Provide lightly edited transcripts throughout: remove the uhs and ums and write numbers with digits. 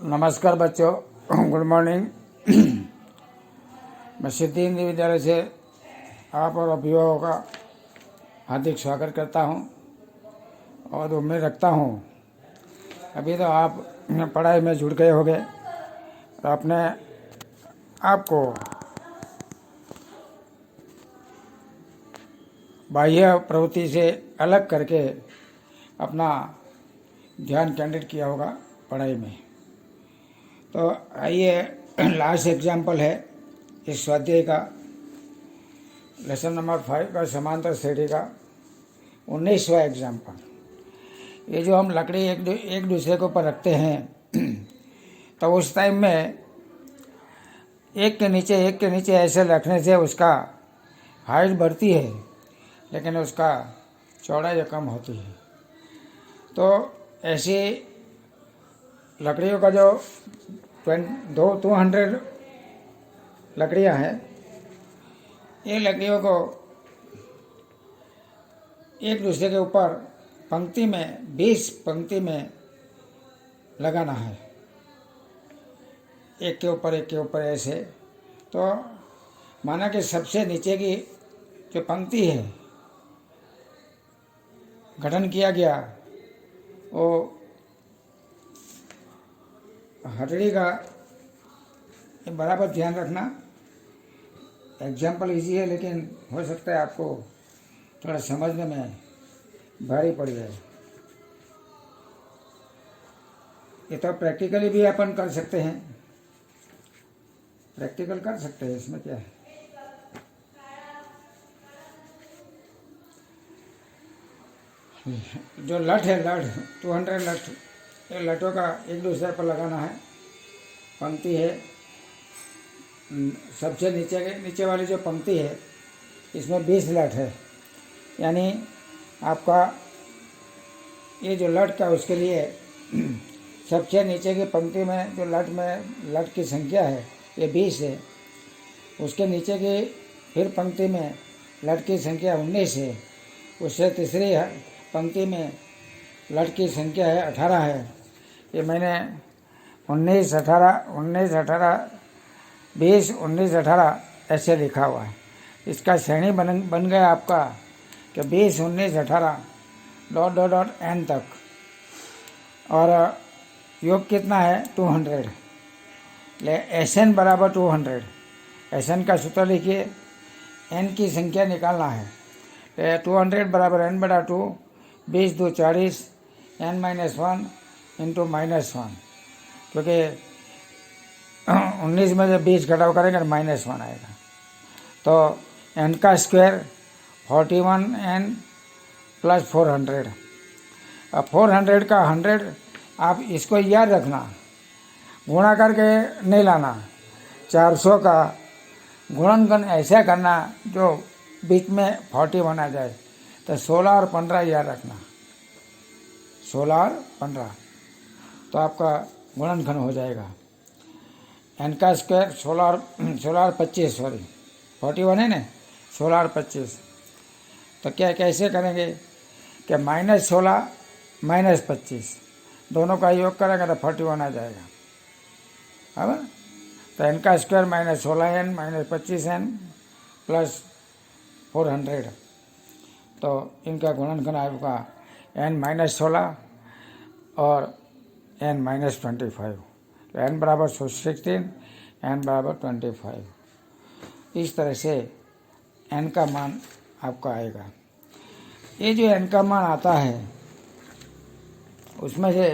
नमस्कार बच्चों, good morning. मैं सिद्धि हिंदी विद्यालय से आप और अभिभावकों का हार्दिक स्वागत करता हूं और उम्मीद रखता हूं अभी तो आप पढ़ाई में जुड़ गए होंगे और अपने आपको बाह्य प्रवृत्ति से अलग करके अपना ध्यान केंद्रित किया होगा पढ़ाई में। तो आइए, लास्ट एग्जाम्पल है इस स्वाध्याय का, लेसन नंबर 5 का समांतर श्रेणी का 19वां एग्जाम्पल। ये जो हम लकड़ी एक दूसरे के ऊपर रखते हैं तो उस टाइम में एक के नीचे ऐसे रखने से उसका हाइट बढ़ती है लेकिन उसका चौड़ाई कम होती है। तो ऐसी लकड़ियों का जो 200 लकड़ियां हैं, ये लकड़ियों को एक दूसरे के ऊपर पंक्ति में 20 पंक्ति में लगाना है, एक के ऊपर ऐसे। तो माना कि सबसे नीचे की जो पंक्ति है गठन किया गया, वो हथेली का बराबर ध्यान रखना। एग्जाम्पल इजी है लेकिन हो सकता है आपको थोड़ा समझने में भारी पड़ जाए। ये तो प्रैक्टिकली भी अपन कर सकते हैं, प्रैक्टिकल कर सकते हैं, इसमें क्या है। जो लठ है, 200 लठ, ये लठों का एक दूसरे पर लगाना है। पंक्ति है, सबसे नीचे वाली जो पंक्ति है इसमें 20 लठ है, यानी आपका ये जो लठ का उसके लिए सबसे नीचे की पंक्ति में जो लठ की संख्या है ये 20 है। उसके नीचे की फिर पंक्ति में लठ की संख्या 19 है। उससे तीसरी पंक्ति में लठ की संख्या है 18 है। ये मैंने 19, 18, 20, 19, 18 ऐसे लिखा हुआ है। इसका श्रेणी बन गया आपका कि 20, 19, 18 ... n तक। और योग कितना है 200, ले Sn बराबर 200। Sn का सूत्र लिखिए, n की संख्या निकालना है। 200 बराबर n/2, 20 2 40, n-1 इंटू -1, क्योंकि 19 में जब 20 घटाव करेंगे तो -1 आएगा। तो n का स्क्वायर 41n + 400। अब 400 का 100 आप इसको याद रखना, गुणा करके नहीं लाना। 400 का गुणनखंड ऐसा करना जो बीच में 41 आ जाए। तो 16 और 15 याद रखना, 16 और 15, तो आपका गुणनखंड हो जाएगा। n का स्क्वायर 16 और 25, सॉरी 41 है ना, 16 और 25। तो क्या कैसे करेंगे कि -16 -25 दोनों का योग करेंगे तो 41 आ जाएगा। अब तो n का स्क्वायर -16n -25n + 400, तो इनका गुणनखंड आपका n-16 और n-25। तो n बराबर 16, n बराबर 25। इस तरह से n का मान आपका आएगा। ये जो n का मान आता है उसमें से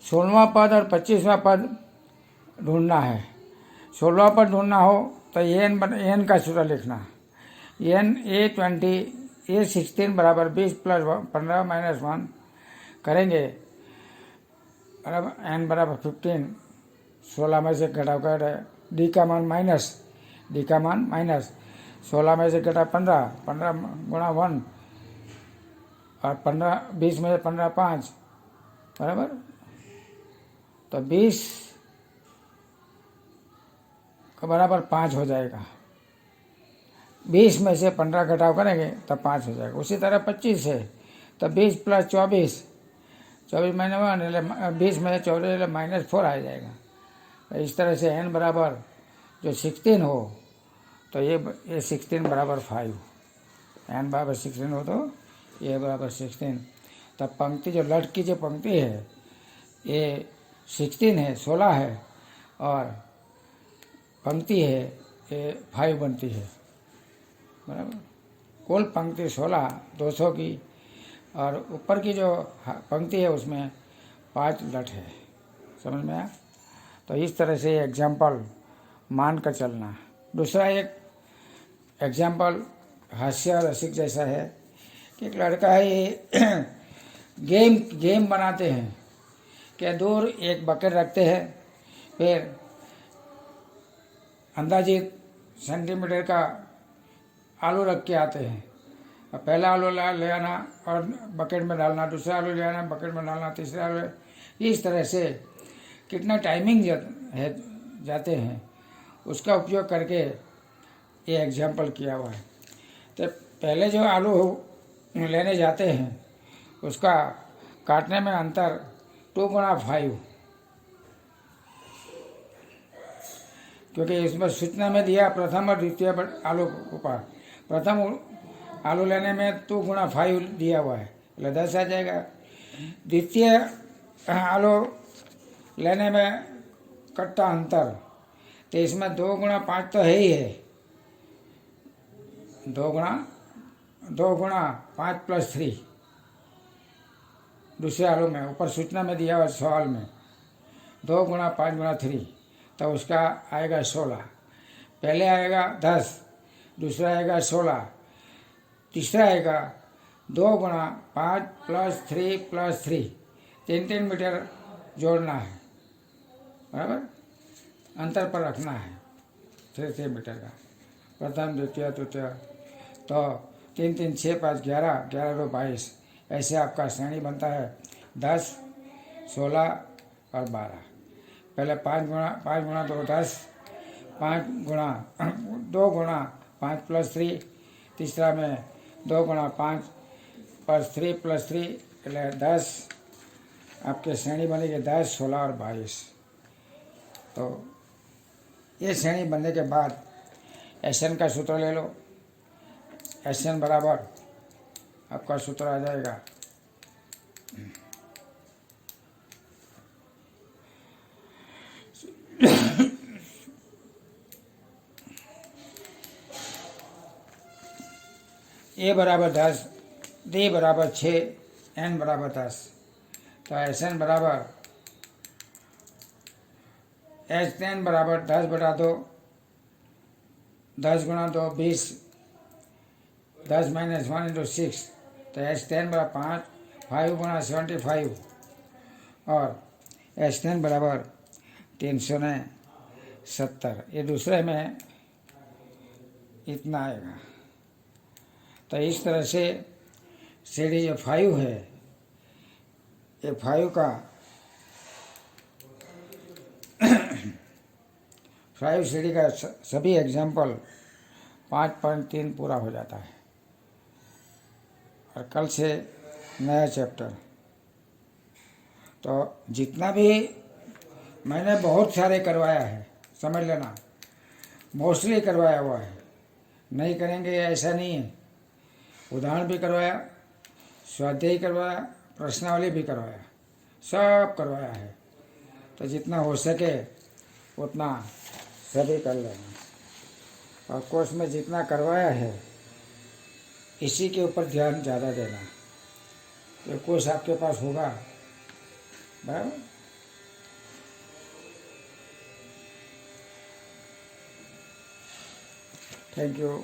16वां पद और 25वां पद ढूंढना है। 16वां पद ढूंढना हो तो n का सूत्र लिखना, A16 बराबर 20 + 15 -1 करेंगे बराबर n बराबर 15। 16 में से घटाव कर d का मान माइनस 16 में से घटा 15 गुणा 1 और 20 में से 15 5 बराबर। तो 20 का बराबर 5 हो जाएगा। 20 में से 15 घटाव करेंगे तो 5 हो जाएगा। उसी तरह 25 है तो 20 + 24 24 महीने में 20 में 24 -4 आ जाएगा। तो इस तरह से n बराबर जो 16 हो तो ये 16 बराबर 5, n बराबर 16 हो तो ये बराबर 16। तब पंक्ति जो लट की जो पंक्ति है ये 16 है, 16 है, और पंक्ति है ये 5 बनती है, बराबर। कुल पंक्ति 16 200 की, और ऊपर की जो पंक्ति है उसमें 5 लट है। समझ में आया? तो इस तरह से एग्जाम्पल मान कर चलना। दूसरा एक एग्जाम्पल हास्य रसिक जैसा है कि एक लड़का है ये गेम बनाते हैं कि दूर एक बकेट रखते हैं, फिर अंदाजित सेंटीमीटर का आलू रख के आते हैं। अब पहला आलू ले आना और बकेट में डालना, दूसरा आलू ले आना बकेट में डालना, तीसरा आलू, इस तरह से कितना टाइमिंग है जाते हैं उसका उपयोग करके ये एग्जाम्पल किया हुआ है। तो पहले जो आलू लेने जाते हैं उसका काटने में अंतर 2x5, क्योंकि इसमें सूचना में दिया प्रथम और द्वितीय आलू ऊपर। प्रथम आलू लेने में 2x5 दिया हुआ है, मतलब 10 आ जाएगा। द्वितीय आलू लेने में कट्टा अंतर, तो इसमें 2x5 तो है ही है, 2x5 + 3 दूसरे आलू में ऊपर सूचना में दिया हुआ सवाल में 2x5 × 3, तो उसका आएगा 16। पहले आएगा 10, दूसरा आएगा 16, तीसरा आएगा 2x5 + 3 + 3, 3 मीटर जोड़ना है, बराबर। अंतर पर रखना है 3 मीटर का, प्रथम द्वितीय तृतीय। तो 3 3 6 5 11, 11 2 22, ऐसे आपका श्रेणी बनता है 10, 16 और 12। पहले 5 × 2 10, 2x5 + 3, तीसरा में 2x5 + 3 + 3 એટલે 10, आपके श्रेणी बनेगी 10, 16 और 22। तो ये श्रेणी बनने के बाद SN का सूत्र ले लो। SN बराबर आपका सूत्र आ जाएगा A बराबर 10, D बराबर 6, N बराबर 10। तो SN बराबर H10 बराबर 10/2, 10 × 2 20, 10 - 1 × 6, तो H10 बराबर 5 × 75, और H10 बराबर 370। ये दूसरे में इतना आएगा। तो इस तरह से सीढ़ी जो 5 है, ये 5 का 5 सीढ़ी का सभी एग्जाम्पल 5.3 पूरा हो जाता है। और कल से नया चैप्टर। तो जितना भी मैंने बहुत सारे करवाया है, समझ लेना, मोस्टली करवाया हुआ है, नहीं करेंगे ऐसा नहीं है। उदाहरण भी करवाया, स्वाध्याय करवाया, प्रश्नावली भी करवाया, सब करवाया है। तो जितना हो सके उतना सभी कर लेना। और कोर्स में जितना करवाया है इसी के ऊपर ध्यान ज़्यादा देना। ये कोर्स आपके पास होगा, बराबर। Thank you.